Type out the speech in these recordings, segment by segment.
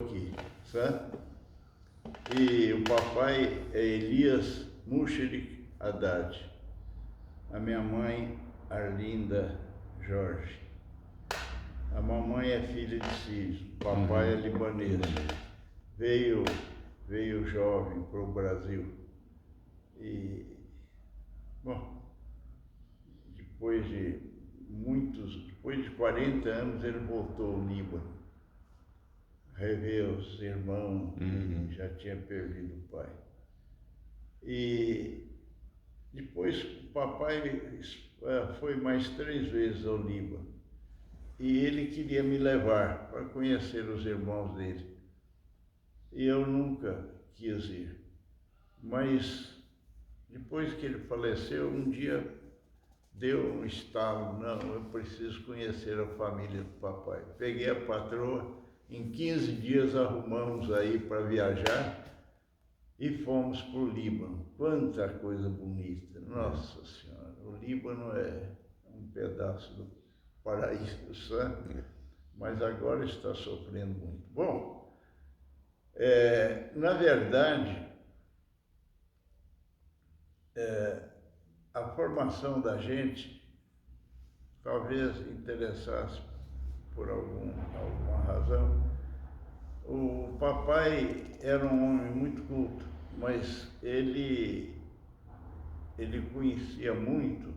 aqui, sabe? E o papai é Elias Muxeric Haddad. A minha mãe, Arlinda Jorge. A mamãe é filha de Sírio, o papai é libanês. Veio jovem para o Brasil. E, bom, depois de 40 anos, ele voltou ao Líbano. Rever os irmãos, que já tinha perdido o pai. E depois o papai foi mais 3 vezes ao Líbano. E ele queria me levar para conhecer os irmãos dele. E eu nunca quis ir. Mas depois que ele faleceu, um dia deu um estalo. Não, eu preciso conhecer a família do papai. Peguei a patroa, em 15 dias arrumamos aí para viajar e fomos para o Líbano. Quanta coisa bonita! Nossa Senhora, o Líbano é um pedaço do paraíso, sabe? Mas agora está sofrendo muito. Bom, na verdade, a formação da gente talvez interessasse por alguma razão. O papai era um homem muito culto, mas ele conhecia muito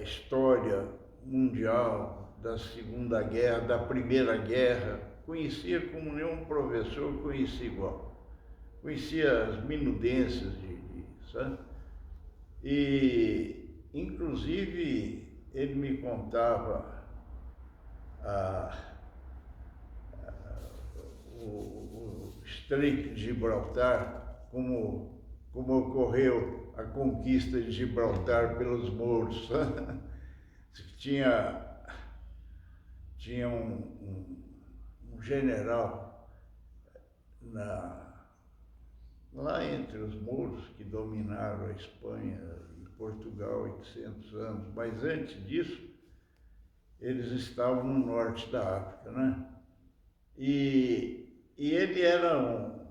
história mundial da Segunda Guerra, da Primeira Guerra. Conhecia como nenhum professor conhecia igual. Conhecia as minudências sabe? E, inclusive, ele me contava o Estreito de Gibraltar, como ocorreu a conquista de Gibraltar pelos mouros. Tinha um general lá entre os mouros que dominaram a Espanha e Portugal há 800 anos, mas antes disso, eles estavam no norte da África, né? E ele era um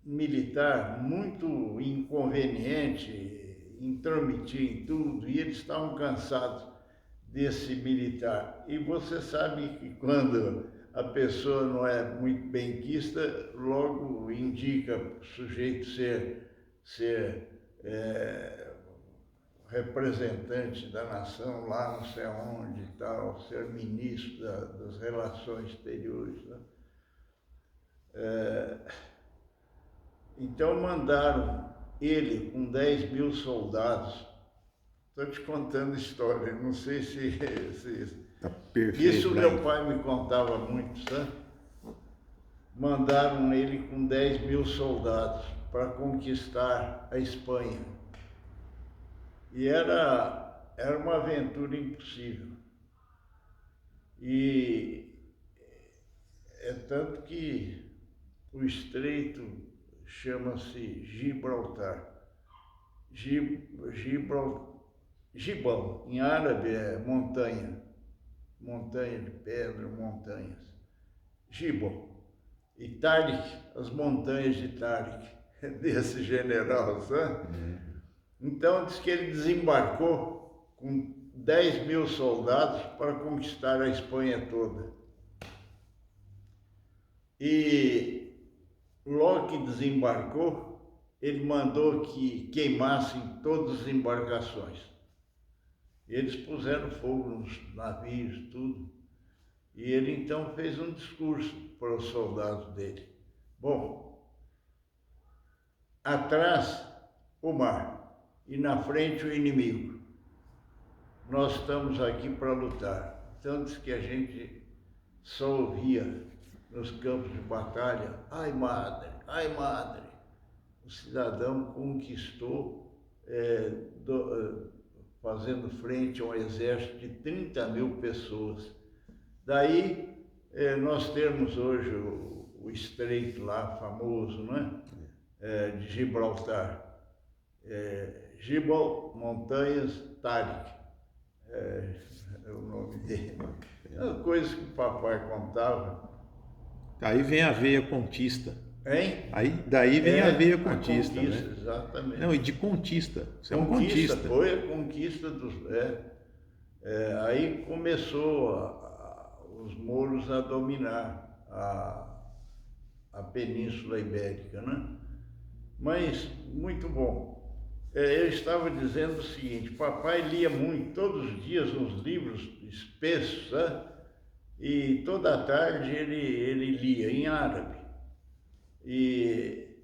militar muito inconveniente, intrometia em tudo, e eles estavam cansados desse militar. E você sabe que quando a pessoa não é muito benquista, logo indica o sujeito ser representante da nação lá não sei onde e tal, ser ministro das relações exteriores, né? Então mandaram ele com 10 mil soldados. Estou te contando história, não sei se Tá perfeito, isso meu pai me contava muito, sabe? Mandaram ele com 10 mil soldados para conquistar a Espanha. E era uma aventura impossível. E é tanto que o estreito chama-se Gibraltar. Gibão, em árabe é montanha. Montanha de pedra, montanhas. Gibon. E Tariq, as montanhas de Tariq, desse general, sabe? Então diz que ele desembarcou com 10 mil soldados para conquistar a Espanha toda. E logo que desembarcou, ele mandou que queimassem todas as embarcações. Eles puseram fogo nos navios, tudo. E ele então fez um discurso para os soldados dele. Bom, atrás o mar e na frente o inimigo. Nós estamos aqui para lutar. Tanto que a gente só ouvia nos campos de batalha, ai madre, ai madre. O cidadão conquistou, fazendo frente a um exército de 30 mil pessoas. Daí, nós temos hoje o estreito lá, famoso, né? De Gibraltar. Gibal, Montanhas, Tariq. É o nome dele. É uma coisa que o papai contava. Aí vem a veia contista. Hein? Aí daí vem a veia A contista, conquista, né? exatamente. Não, e de contista. Você é um contista. Foi a conquista dos... aí começou os mouros a dominar a Península Ibérica, né? Mas, muito bom. Eu estava dizendo o seguinte, papai lia muito, todos os dias, uns livros espessos, né? E toda tarde ele lia em árabe. E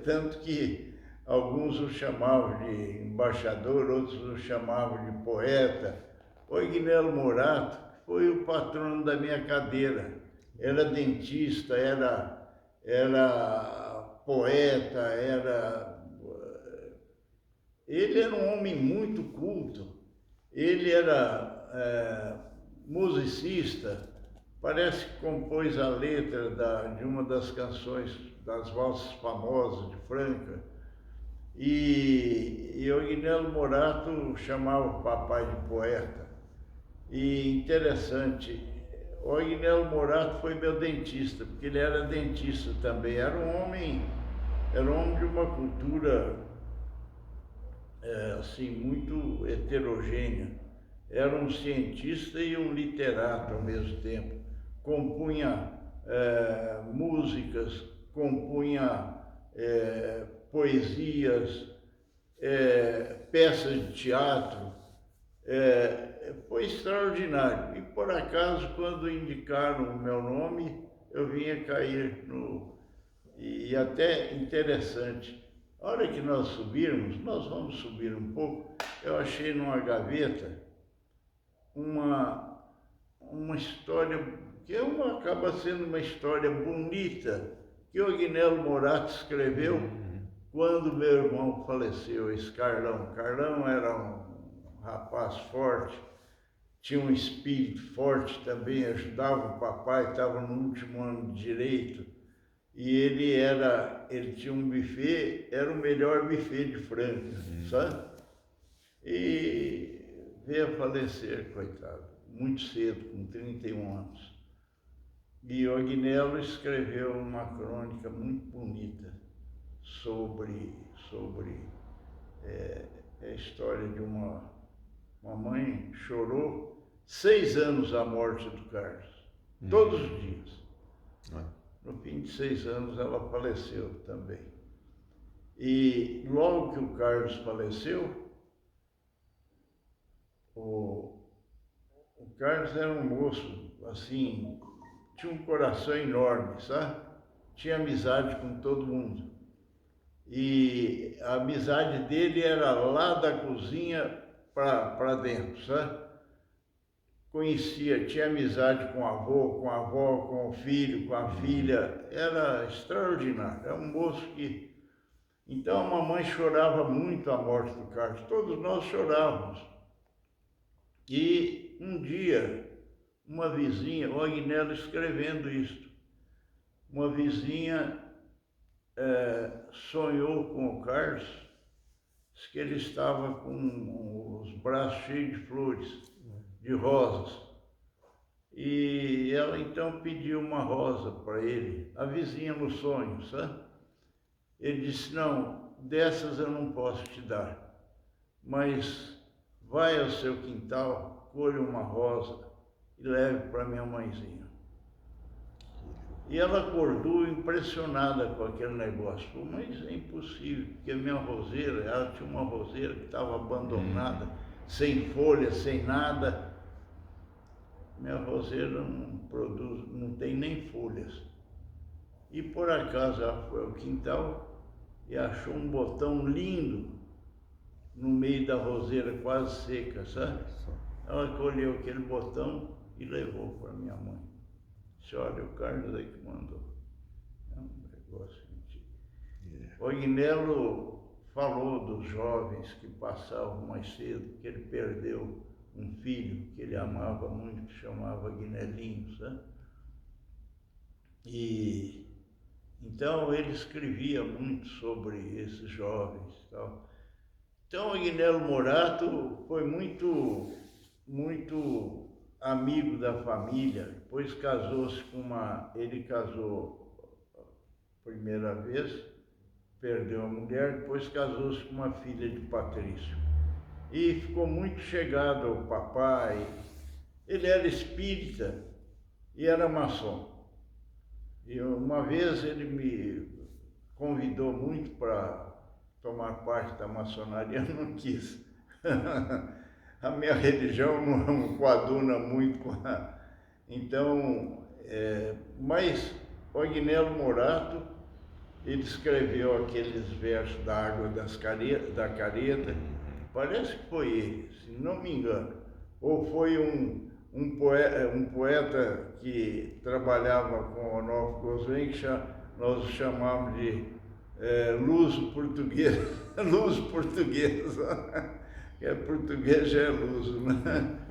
tanto que alguns o chamavam de embaixador, outros o chamavam de poeta. O Agnello Morato foi o patrono da minha cadeira. Era dentista, era poeta, Ele era um homem muito culto. Ele era musicista. Parece que compôs a letra de uma das canções, das valsas famosas de Franca. E o Agnello Morato chamava o papai de poeta. E interessante, o Agnello Morato foi meu dentista, porque ele era dentista também. Era um homem de uma cultura assim, muito heterogênea. Era um cientista e um literato ao mesmo tempo. Compunha músicas, compunha poesias, peças de teatro. Foi extraordinário. E por acaso, quando indicaram o meu nome, eu vinha cair no... E até interessante, a hora que nós subirmos, nós vamos subir um pouco, eu achei numa gaveta uma história, que acaba sendo uma história bonita, que o Agnello Morato escreveu quando meu irmão faleceu, esse Carlão. Carlão era um rapaz forte, tinha um espírito forte também, ajudava o papai, estava no último ano de direito. E ele tinha um buffet, era o melhor buffet de Franca, sabe? E veio a falecer, coitado, muito cedo, com 31 anos. E o Agnello escreveu uma crônica muito bonita sobre a história de uma mãe chorou 6 anos a morte do Carlos, todos os dias. No fim de 6 anos ela faleceu também. E logo que o Carlos faleceu, o Carlos era um moço, assim, tinha um coração enorme, sabe? Tinha amizade com todo mundo. E a amizade dele era lá da cozinha para dentro, sabe? Conhecia, tinha amizade com o avô, com a avó, com o filho, com a filha. Era extraordinário. Era um moço que... Então a mamãe chorava muito a morte do Carlos. Todos nós chorávamos. E um dia, uma vizinha, o Agnello escrevendo isto, uma vizinha sonhou com o Carlos, disse que ele estava com os braços cheios de flores, de rosas. E ela então pediu uma rosa para ele, a vizinha no sonho, sabe? Ele disse, não, dessas eu não posso te dar, mas vai ao seu quintal, colhe uma rosa e leve para minha mãezinha. E ela acordou impressionada com aquele negócio. Falou, mas é impossível, porque a minha roseira, ela tinha uma roseira que estava abandonada, sem folha, sem nada. Minha roseira não produz, não tem nem folhas. E por acaso ela foi ao quintal e achou um botão lindo no meio da roseira quase seca, sabe? Ela colheu aquele botão e levou para minha mãe. Disse, olha, o Carlos aí que mandou. É um negócio mentira. O Agnello falou dos jovens que passavam mais cedo, que ele perdeu um filho que ele amava muito, que chamava Agnelinho, sabe? E então ele escrevia muito sobre esses jovens e tal. Então o Agnello Morato foi muito amigo da família, depois casou-se com ele casou a primeira vez, perdeu a mulher, depois casou-se com uma filha de Patrício. E ficou muito chegado ao papai. Ele era espírita e era maçom. E uma vez ele me convidou muito para tomar parte da maçonaria, eu não quis. A minha religião não coaduna muito com a... Então, mas o Agnello Morato, ele escreveu aqueles versos da Água da Careta, parece que foi ele, se não me engano, ou foi um poeta que trabalhava com Onofre Gozuen, que nós o chamamos de luso português, luso portuguesa, que português já é luso, né?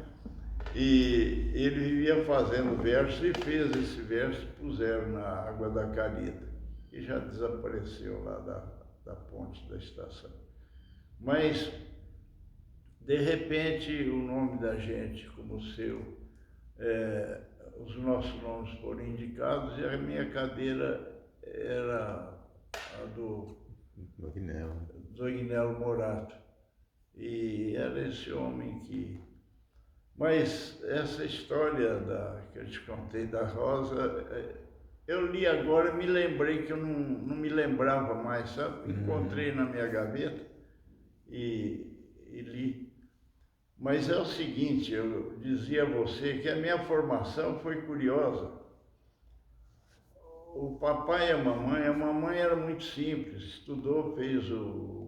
E ele vivia fazendo versos e fez esse verso, puseram na Água da Careta, e já desapareceu lá da ponte da estação. Mas, de repente, o nome da gente, como o seu, os nossos nomes foram indicados e a minha cadeira era a do Agnello Morato. E era esse homem que... Mas essa história que eu te contei da Rosa, eu li agora, me lembrei que eu não me lembrava mais, sabe? Encontrei na minha gaveta e li. Mas é o seguinte, eu dizia a você que a minha formação foi curiosa. O papai e a mamãe era muito simples, estudou, fez o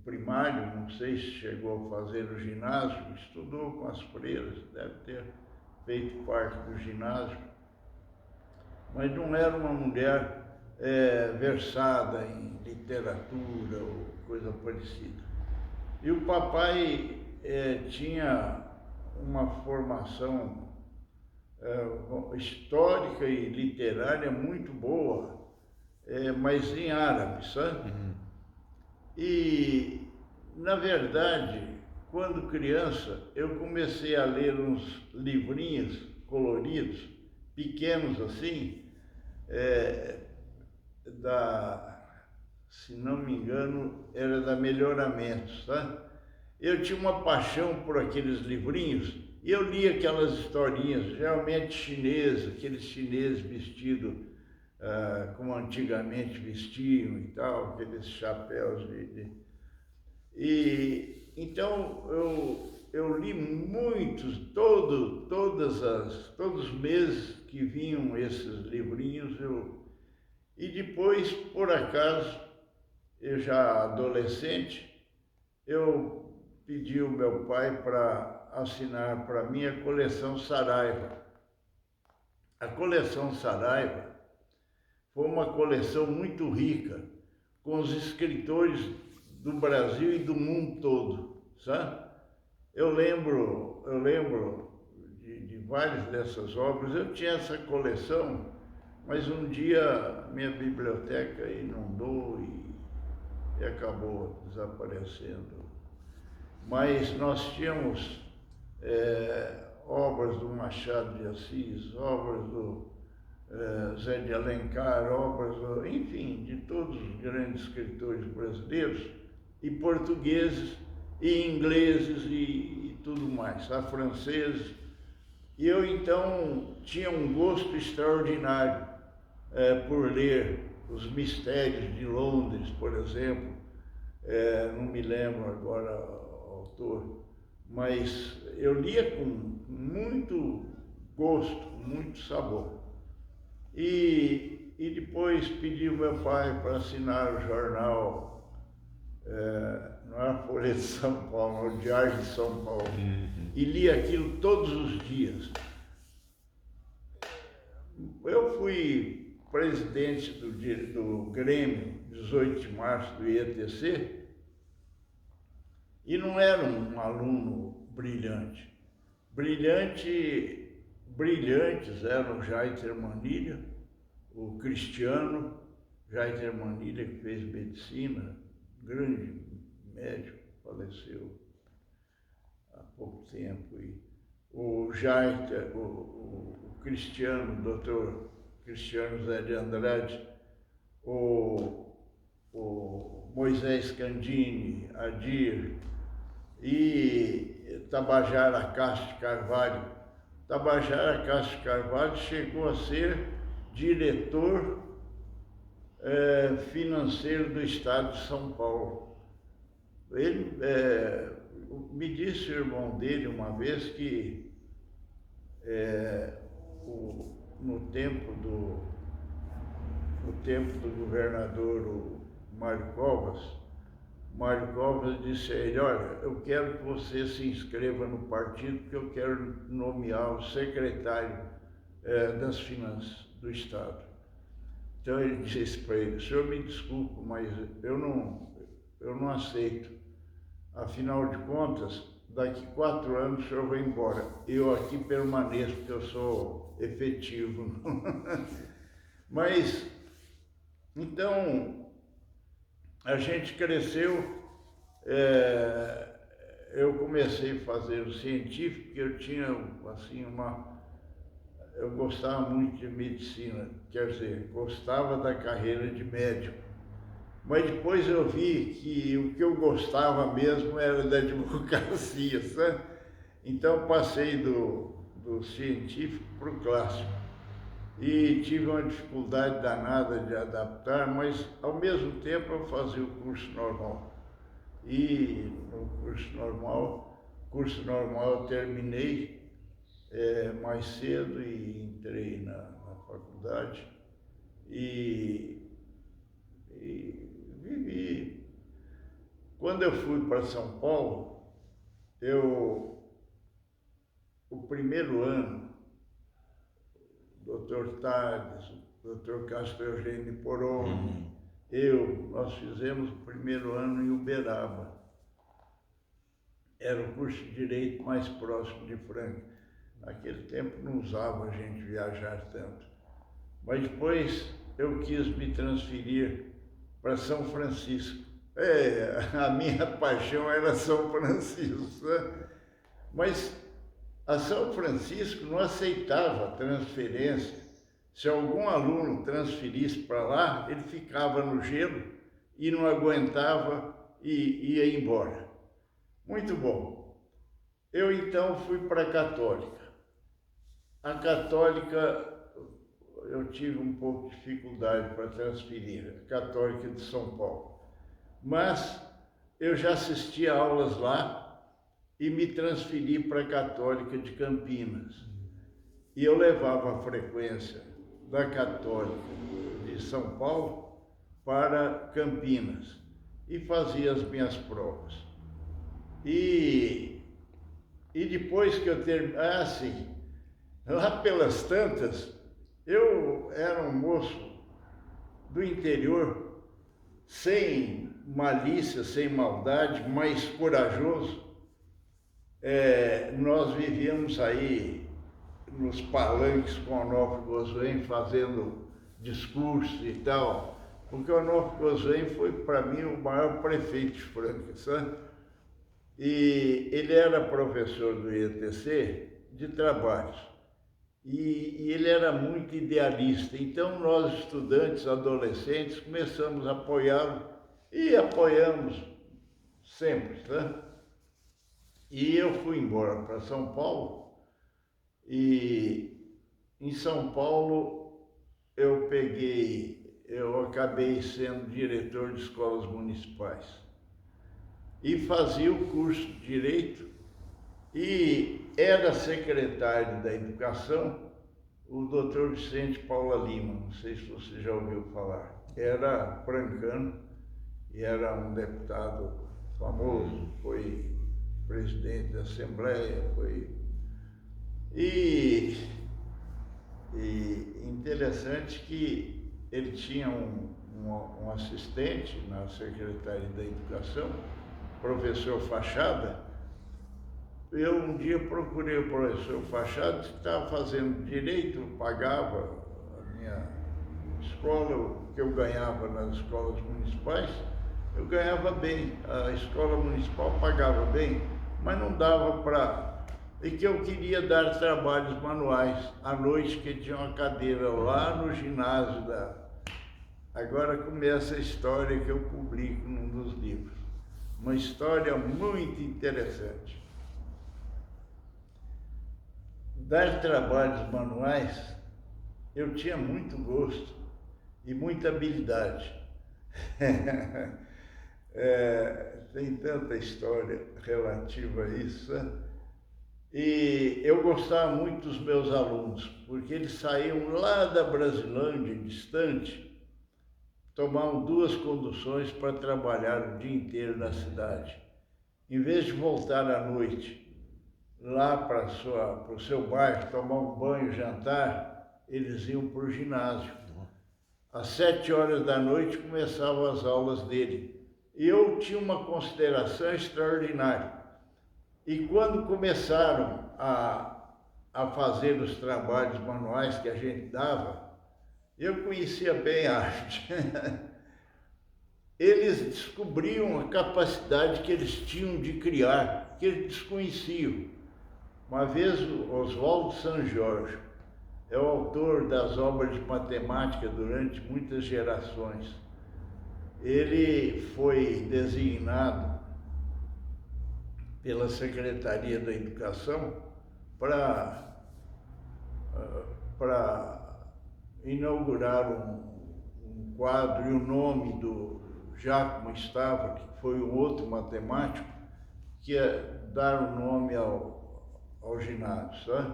primário, não sei se chegou a fazer o ginásio, estudou com as freiras, deve ter feito parte do ginásio, mas não era uma mulher versada em literatura ou coisa parecida. E o papai tinha uma formação histórica e literária muito boa, mas em árabe, sabe? E, na verdade, quando criança, eu comecei a ler uns livrinhos coloridos, pequenos assim, se não me engano, era da Melhoramentos, tá? Eu tinha uma paixão por aqueles livrinhos e eu lia aquelas historinhas, geralmente chinesas, aqueles chineses vestidos como antigamente vestiam e tal, aqueles chapéus E então eu li muitos, todos os meses que vinham esses livrinhos, e depois, por acaso, eu já adolescente, eu pedi ao meu pai para assinar para mim a coleção Saraiva. A coleção Saraiva foi uma coleção muito rica, com os escritores do Brasil e do mundo todo, sabe? Eu lembro de várias dessas obras. Eu tinha essa coleção, mas um dia minha biblioteca inundou e acabou desaparecendo. Mas nós tínhamos obras do Machado de Assis, obras do Zé de Alencar, obras, enfim, de todos os grandes escritores brasileiros, e portugueses, e ingleses, e tudo mais, franceses. E eu, então, tinha um gosto extraordinário por ler os Mistérios de Londres, por exemplo. Não me lembro agora o autor, mas eu lia com muito gosto, muito sabor. E depois pedi ao meu pai para assinar o jornal, não era a Folha de São Paulo, o Diário de São Paulo, e li aquilo todos os dias. Eu fui presidente do Grêmio, 18 de março do IETC, e não era um aluno brilhante. Brilhantes eram o Jaiter Manilha, o Cristiano Jaiter Manilha, que fez medicina, grande médico, faleceu há pouco tempo. o Jaita, o Cristiano, o doutor Cristiano Zé de Andrade, o Moisés Candini, Adir e Tabajara Castro Carvalho. Tabajara Castro Carvalho chegou a ser diretor financeiro do Estado de São Paulo. Ele me disse o irmão dele uma vez que no tempo do governador Mário Covas disse a ele: olha, eu quero que você se inscreva no partido porque eu quero nomear o secretário das finanças do Estado. Então ele disse para ele: o senhor me desculpa, mas eu não aceito. Afinal de contas, daqui 4 anos o senhor vai embora. Eu aqui permaneço porque eu sou efetivo. Mas, então, a gente cresceu. Eu comecei a fazer o científico porque eu tinha, assim, eu gostava muito de medicina, quer dizer, gostava da carreira de médico. Mas depois eu vi que o que eu gostava mesmo era da advocacia, sabe? Então passei do científico para o clássico. E tive uma dificuldade danada de adaptar, mas ao mesmo tempo eu fazia o curso normal. E no curso normal eu terminei mais cedo e entrei na faculdade e vivi. Quando eu fui para São Paulo, o primeiro ano, Dr. Tades, Dr. Castro Eugênio Poroni, nós fizemos o primeiro ano em Uberaba. Era o curso de Direito mais próximo de Franca. Naquele tempo não usava a gente viajar tanto. Mas depois eu quis me transferir para São Francisco. A minha paixão era São Francisco, né? Mas a São Francisco não aceitava transferência. Se algum aluno transferisse para lá, ele ficava no gelo e não aguentava e ia embora. Muito bom. Eu então fui para a Católica. A Católica eu tive um pouco de dificuldade para transferir, a Católica de São Paulo. Mas eu já assistia aulas lá e me transferi para a Católica de Campinas. E eu levava a frequência da Católica de São Paulo para Campinas e fazia as minhas provas. E depois que eu terminei, lá pelas tantas, eu era um moço do interior, sem malícia, sem maldade, mas corajoso. Nós vivíamos aí nos palanques com o Onofre Gozuen fazendo discursos e tal, porque o Onofre Gozuen foi para mim o maior prefeito de Franca, sabe? E ele era professor do IETC de trabalhos. E ele era muito idealista, então nós estudantes, adolescentes, começamos a apoiá-lo e apoiamos sempre, tá? E eu fui embora para São Paulo e em São Paulo eu acabei sendo diretor de escolas municipais e fazia o curso de Direito. E era secretário da Educação o Dr. Vicente Paula Lima, não sei se você já ouviu falar. Era francano e era um deputado famoso, foi presidente da Assembleia, E interessante que ele tinha um assistente na Secretaria da Educação, professor Fachada. Eu um dia procurei o professor Fachada, que estava fazendo direito, pagava a minha escola, o que eu ganhava nas escolas municipais, eu ganhava bem. A escola municipal pagava bem, mas não dava para e que eu queria dar trabalhos manuais à noite, que tinha uma cadeira lá no ginásio da... Agora começa a história que eu publico num dos livros. Uma história muito interessante. Dar trabalhos manuais, eu tinha muito gosto e muita habilidade. Tem tanta história relativa a isso, né? E eu gostava muito dos meus alunos, porque eles saíam lá da Brasilândia, distante, tomavam 2 conduções para trabalhar o dia inteiro na cidade. Em vez de voltar à noite lá para o seu bairro, tomar um banho, jantar, eles iam para o ginásio. Às 7 horas da noite começavam as aulas dele. E eu tinha uma consideração extraordinária. E quando começaram a fazer os trabalhos manuais que a gente dava, eu conhecia bem a arte. Eles descobriam a capacidade que eles tinham de criar, que eles desconheciam. Uma vez o Oswaldo Sanjorge é o autor das obras de matemática durante muitas gerações. Ele foi designado pela Secretaria da Educação para inaugurar um quadro e o nome do Giacomo Stavoli, que foi um outro matemático, que ia dar o nome ao ginásio, sabe?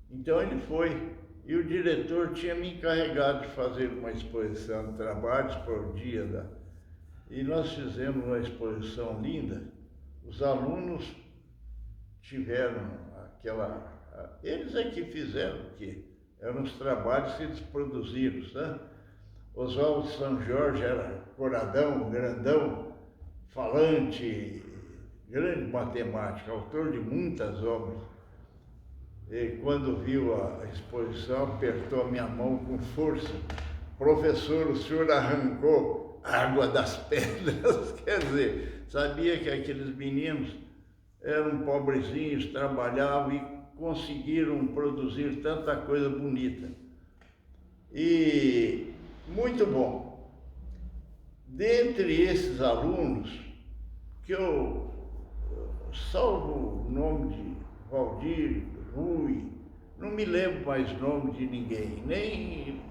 Então ele foi, e o diretor tinha me encarregado de fazer uma exposição de trabalhos por dia e nós fizemos uma exposição linda. Os alunos tiveram eles é que fizeram, porque eram os trabalhos que eles produziram, sabe? Oswaldo Sanjorge era coradão, grandão, falante, grande matemático, autor de muitas obras. E quando viu a exposição, apertou a minha mão com força. Professor, o senhor arrancou água das pedras. Quer dizer, sabia que aqueles meninos eram pobrezinhos, trabalhavam e conseguiram produzir tanta coisa bonita. E muito bom. Dentre esses alunos, que eu salvo o nome de Valdir, Rui, não me lembro mais o nome de ninguém, nem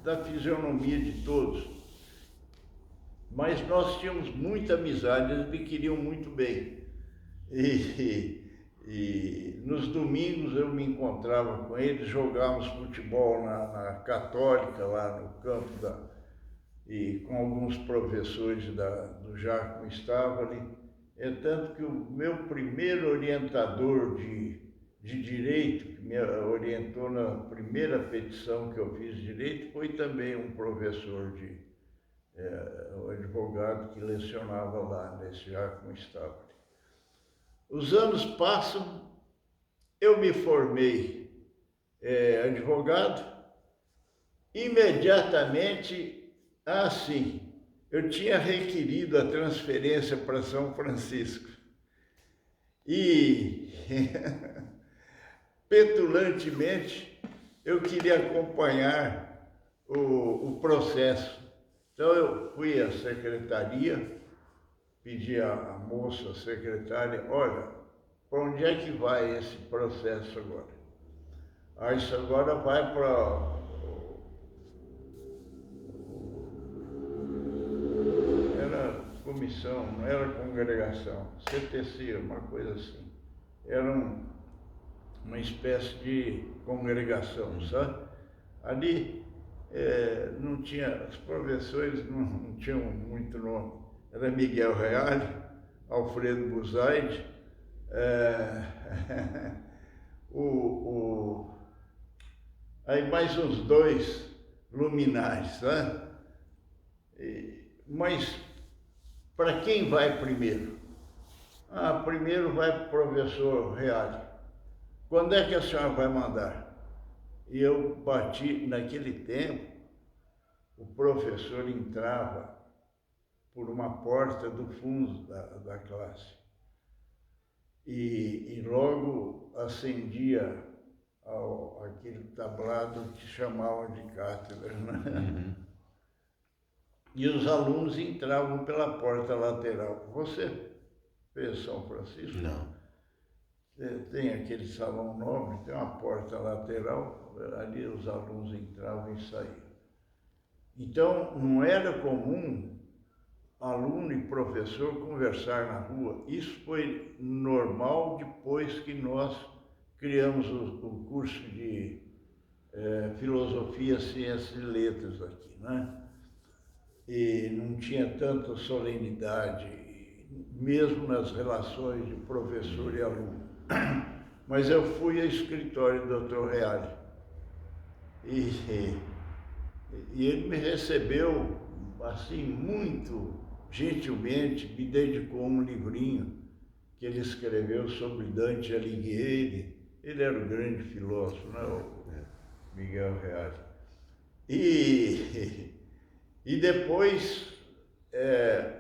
da fisionomia de todos. Mas nós tínhamos muita amizade, eles me queriam muito bem. E nos domingos eu me encontrava com eles, jogávamos futebol na Católica, lá no campo e com alguns professores do Giacomo Stavoli. É tanto que o meu primeiro orientador de direito, que me orientou na primeira petição que eu fiz de direito, foi também um professor um advogado que lecionava lá nesse Giacomo Stavoli. Os anos passam, eu me formei advogado, imediatamente, eu tinha requerido a transferência para São Francisco e petulantemente eu queria acompanhar o processo. Então eu fui à secretaria, pedi à moça secretária, olha, para onde é que vai esse processo agora? Isso agora vai para era comissão, não era congregação, CTC, uma coisa assim. Era uma espécie de congregação, sabe? Ali não tinha, os professores não tinham muito nome. Era Miguel Reale, Alfredo Buzaide, aí mais uns 2 luminares, né? Mas para quem vai primeiro? Primeiro vai para o professor Reale. Quando é que a senhora vai mandar? E eu bati, naquele tempo, o professor entrava por uma porta do fundo da classe. e logo ascendia aquele tablado que chamavam de cátedra, né? Uhum. E os alunos entravam pela porta lateral. Você fez São Francisco? Não. Tem aquele salão nobre, tem uma porta lateral, ali os alunos entravam e saíam. Então, não era comum aluno e professor conversar na rua. Isso foi normal depois que nós criamos o curso de Filosofia, Ciências e Letras aqui, né? E não tinha tanta solenidade, mesmo nas relações de professor e aluno. Mas eu fui ao escritório do Dr. Reale e ele me recebeu assim muito gentilmente, me dedicou um livrinho que ele escreveu sobre Dante Alighieri. Ele era o grande filósofo, né, o Miguel Reale. E depois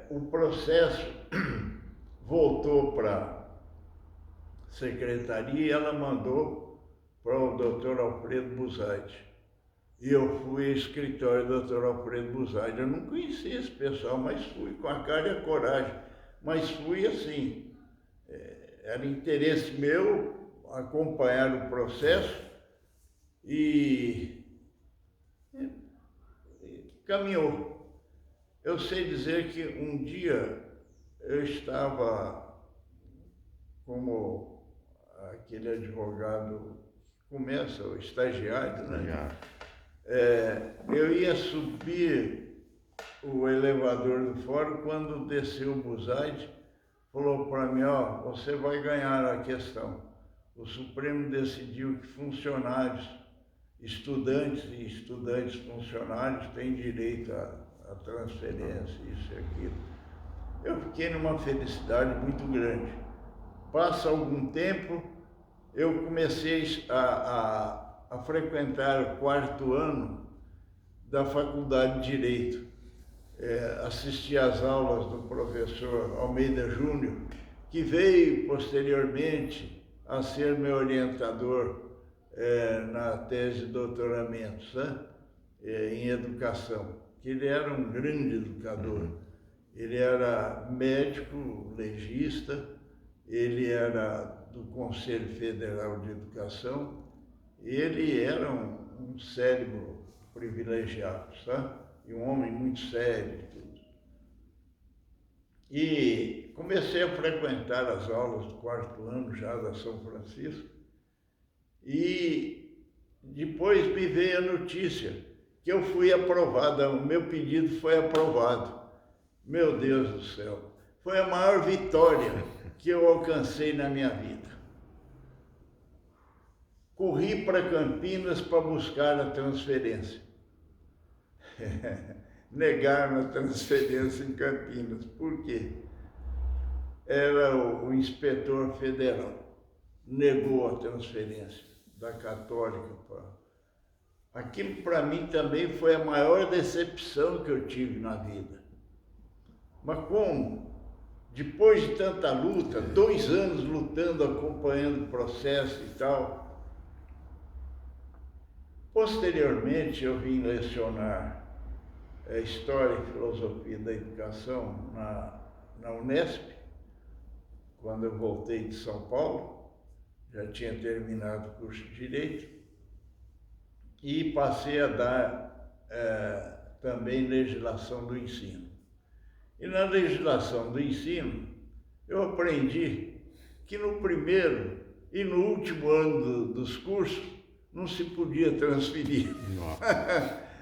o processo voltou para a secretaria e ela mandou para o Dr. Alfredo Buzaide. E eu fui ao escritório do Dr. Alfredo Buzaide. Eu não conhecia esse pessoal, mas fui com a cara e a coragem. Mas fui assim, era interesse meu acompanhar o processo e caminhou. Eu sei dizer que um dia eu estava como aquele advogado que começa, o estagiário, né? Eu ia subir o elevador do fórum quando desceu o Buzaide, falou para mim, ó, você vai ganhar a questão. O Supremo decidiu que funcionários, estudantes e estudantes funcionários têm direito à transferência, isso e aquilo. Eu fiquei numa felicidade muito grande. Passa algum tempo, eu comecei a frequentar o 4º ano da Faculdade de Direito. Assisti às aulas do professor Almeida Júnior, que veio posteriormente a ser meu orientador na tese de doutoramento, né? Em educação, que ele era um grande educador. Ele era médico, legista, ele era do Conselho Federal de Educação, ele era um cérebro privilegiado, sabe? E um homem muito sério e tudo. E comecei a frequentar as aulas do 4º ano já da São Francisco e depois me veio a notícia que eu fui aprovado, o meu pedido foi aprovado. Meu Deus do céu, foi a maior vitória que eu alcancei na minha vida. Corri para Campinas para buscar a transferência. Negaram a transferência em Campinas. Por quê? Era o inspetor federal. Negou a transferência da Católica para... Aquilo para mim também foi a maior decepção que eu tive na vida. Mas como? Depois de tanta luta, 2 anos lutando, acompanhando o processo e tal, posteriormente eu vim lecionar História e Filosofia da Educação na Unesp, quando eu voltei de São Paulo, já tinha terminado o curso de Direito, e passei a dar também legislação do ensino. E na legislação do ensino, eu aprendi que no primeiro e no último ano dos cursos não se podia transferir.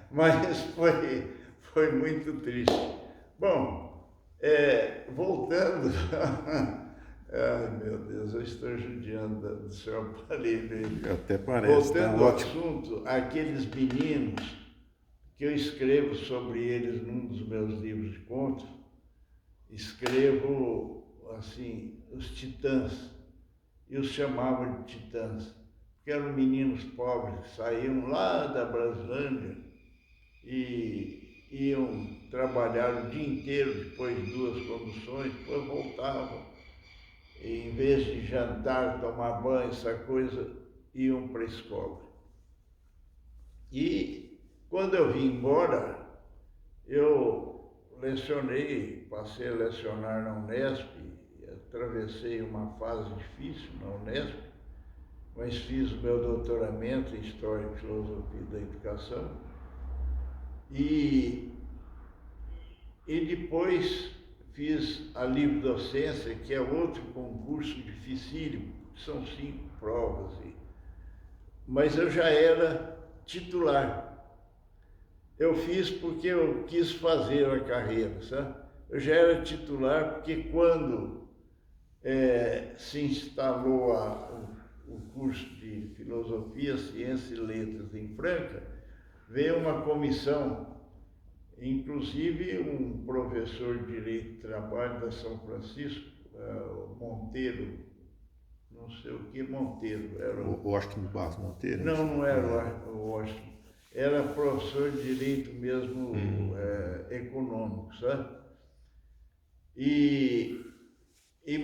Mas foi muito triste. Bom, voltando... Ai, meu Deus, eu estou judiando do seu aparelho aí. Até parece. Voltando ao assunto, aqueles meninos que eu escrevo sobre eles num dos meus livros de contos, escrevo, assim, os titãs, e os chamavam de titãs, porque eram meninos pobres que saíam lá da Brasilândia e iam trabalhar o dia inteiro, depois de 2 conduções, depois voltavam. em vez de jantar, tomar banho, essa coisa, iam para a escola. E quando eu vim embora, eu lecionei, passei a lecionar na Unesp, atravessei uma fase difícil na Unesp, mas fiz o meu doutoramento em História e Filosofia da Educação. E depois fiz a livre docência, que é outro concurso dificílimo, são 5 provas. Mas eu já era titular. Eu fiz porque eu quis fazer a carreira, sabe? Eu já era titular porque quando se instalou o curso de Filosofia, Ciência e Letras em Franca, veio uma comissão, inclusive um professor de Direito de Trabalho da São Francisco, Monteiro, não sei o que Monteiro. Era o Washington Barros Monteiro? Não era o Washington. Era professor de Direito mesmo, econômico, sabe? E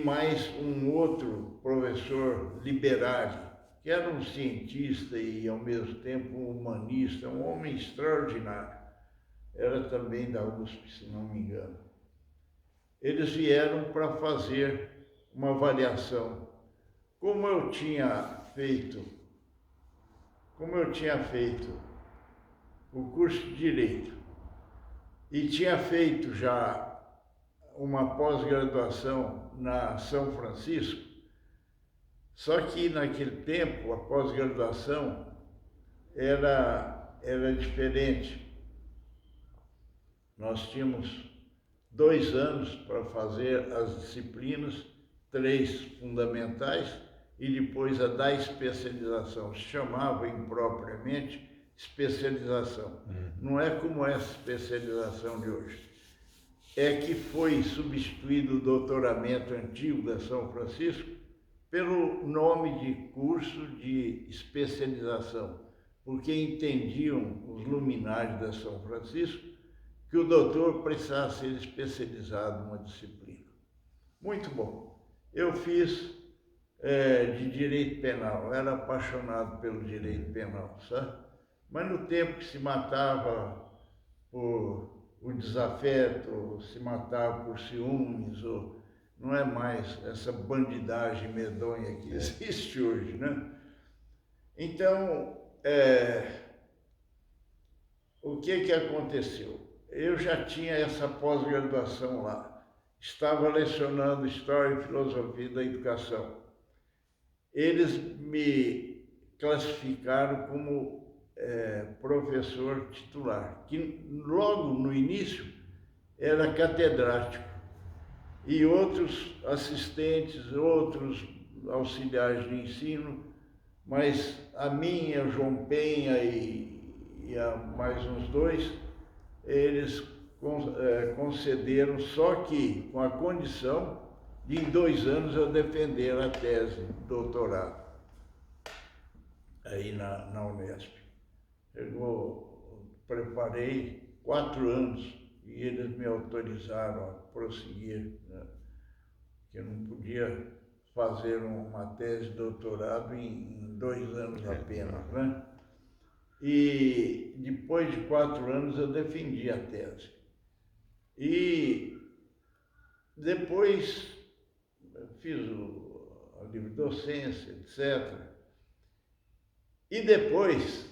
mais um outro professor Liberali, que era um cientista e ao mesmo tempo um humanista, um homem extraordinário. Era também da USP, se não me engano. Eles vieram para fazer uma avaliação. Como eu tinha feito o curso de Direito e tinha feito já uma pós-graduação na São Francisco, só que naquele tempo a pós-graduação era diferente. Nós tínhamos 2 anos para fazer as disciplinas, 3 fundamentais e depois a da especialização. Se chamava impropriamente especialização. Não é como essa especialização de hoje. É que foi substituído o doutoramento antigo da São Francisco pelo nome de curso de especialização, porque entendiam os luminares da São Francisco que o doutor precisava ser especializado numa disciplina. Muito bom. Eu fiz de direito penal, era apaixonado pelo direito penal, sabe? Mas no tempo que se matava por o desafeto, se matava por ciúmes, ou não é mais essa bandidagem medonha que existe hoje, né? Então, o que aconteceu? Eu já tinha essa pós-graduação lá, estava lecionando História e Filosofia da Educação. Eles me classificaram como professor titular, que logo no início era catedrático, e outros assistentes, outros auxiliares de ensino, mas a minha, o João Penha e a mais uns 2, eles concederam, só que com a condição de em 2 anos eu defender a tese de doutorado aí na Unesp. Preparei 4 anos e eles me autorizaram a prosseguir, né? Que eu não podia fazer uma tese de doutorado em 2 anos apenas, né? E depois de 4 anos eu defendi a tese. E depois fiz a livre docência, etc. E depois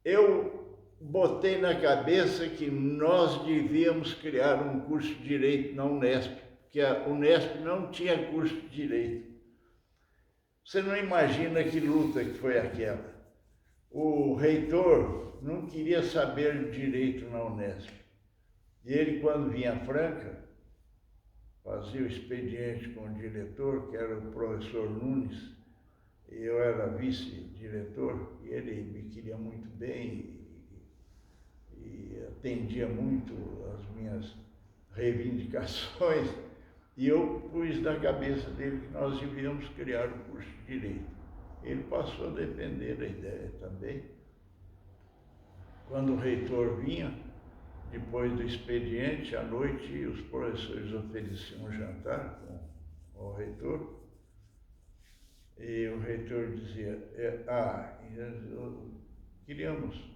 eu botei na cabeça que nós devíamos criar um curso de Direito na Unesp, porque a Unesp não tinha curso de Direito. Você não imagina que luta que foi aquela. O reitor não queria saber de Direito na Unesp. E ele, quando vinha a Franca, fazia o expediente com o diretor, que era o professor Nunes, e eu era vice-diretor, e ele me queria muito bem e atendia muito as minhas reivindicações, e eu pus na cabeça dele que nós devíamos criar o curso de Direito. Ele passou a defender a ideia também. Quando o reitor vinha, depois do expediente, à noite, os professores ofereciam um jantar com o reitor, E o reitor dizia, queríamos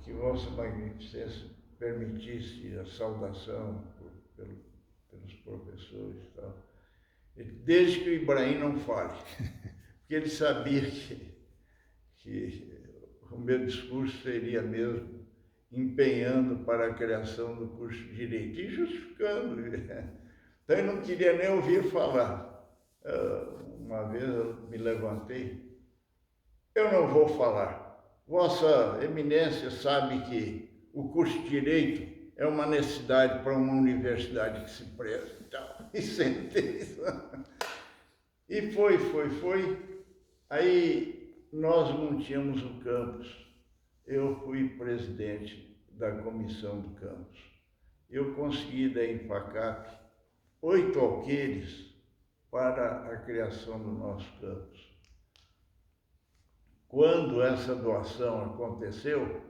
que Vossa Magnificência permitisse a saudação pelos professores e tal, desde que o Ibrahim não fale, porque ele sabia que o meu discurso seria mesmo empenhando para a criação do curso de Direito e justificando. Então ele não queria nem ouvir falar. Uma vez eu me levantei, eu não vou falar. Vossa Eminência sabe que o curso de Direito é uma necessidade para uma universidade que se preza e tal. E sentei. E foi. Aí nós mantínhamos o campus. Eu fui presidente da comissão do campus. Eu consegui da Infacap 8 alqueires para a criação do nosso campus. Quando essa doação aconteceu,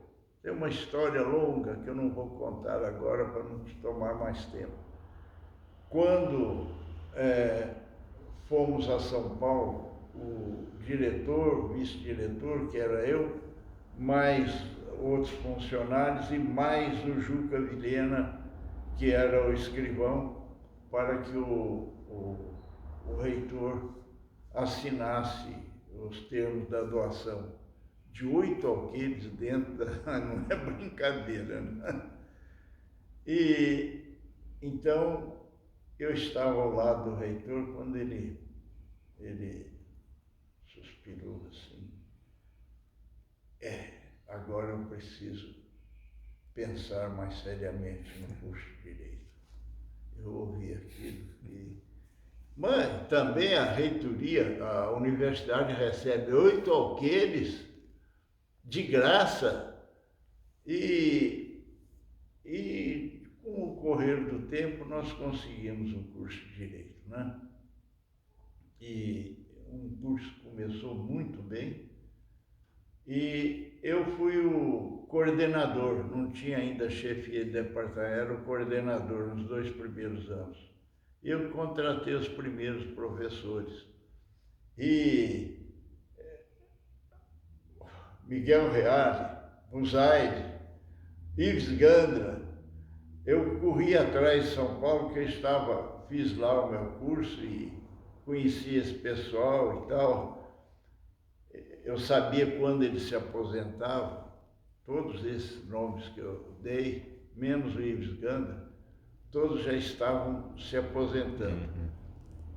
tem uma história longa que eu não vou contar agora para não tomar mais tempo. Quando fomos a São Paulo, o diretor, o vice-diretor, que era eu, mais outros funcionários e mais o Juca Vilhena, que era o escrivão, para que o reitor assinasse os termos da doação de 8 alqueires dentro não é brincadeira, né? E então eu estava ao lado do reitor quando ele suspirou assim, agora eu preciso pensar mais seriamente no curso de Direito. Eu ouvi aquilo e... Mas também a reitoria, a universidade recebe 8 alqueires de graça e com o correr do tempo nós conseguimos um curso de Direito, né? E um curso que começou muito bem e eu fui o coordenador, não tinha ainda chefia de departamento, era o coordenador nos 2 primeiros anos. Eu contratei os primeiros professores e Miguel Reale, Buzaide, Ives Gandra, eu corri atrás de São Paulo, que fiz lá o meu curso e conheci esse pessoal e tal. Eu sabia quando eles se aposentavam, todos esses nomes que eu dei, menos o Ives Gandra, todos já estavam se aposentando.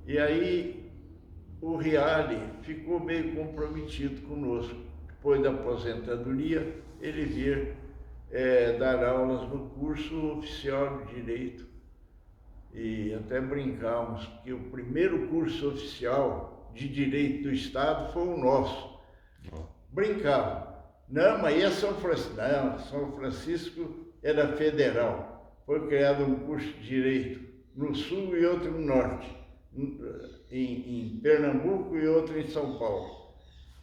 E aí o Reale ficou meio comprometido conosco. Depois da aposentadoria, ele vir dar aulas no curso oficial de Direito. E até brincamos que o primeiro curso oficial de Direito do Estado foi o nosso. Brincava. Não, mas é São Francisco. Não, São Francisco era federal. Foi criado um curso de Direito no Sul e outro no Norte, em Pernambuco e outro em São Paulo.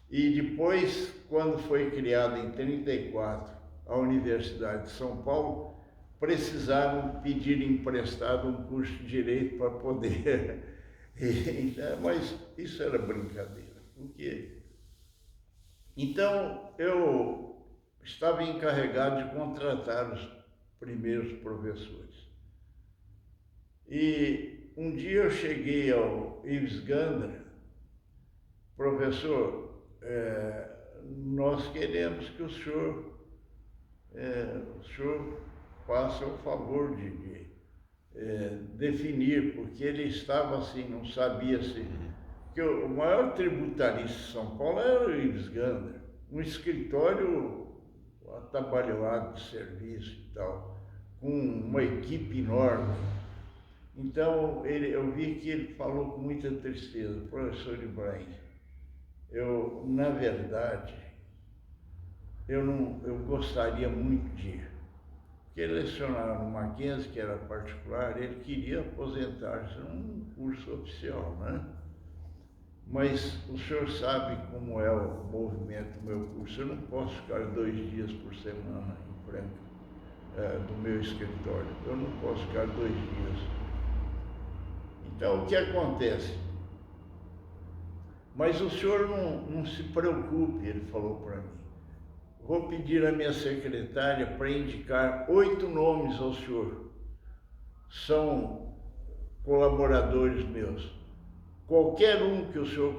E depois, quando foi criada em 1934 a Universidade de São Paulo, precisaram pedir emprestado um curso de Direito para poder... Mas isso era brincadeira, porque... Então, eu estava encarregado de contratar os primeiros professores. E um dia eu cheguei ao Ives Gandra, professor, nós queremos que o senhor faça o favor de definir, porque ele estava assim, não sabia se... Porque o maior tributarista de São Paulo era o Ives Gandra, um escritório atabalhoado de serviço e tal, com uma equipe enorme. Então, eu vi que ele falou com muita tristeza, professor Ibrahim, na verdade, eu gostaria muito de ir. Porque ele lecionava no Mackenzie, que era particular, ele queria aposentar-se num curso oficial, né? Mas o senhor sabe como é o movimento do meu curso. Eu não posso ficar 2 dias por semana em Franca, do meu escritório. Eu não posso ficar 2 dias. Então, o que acontece? Mas o senhor não se preocupe, ele falou para mim. Vou pedir à minha secretária para indicar 8 nomes ao senhor. São colaboradores meus. Qualquer um que o senhor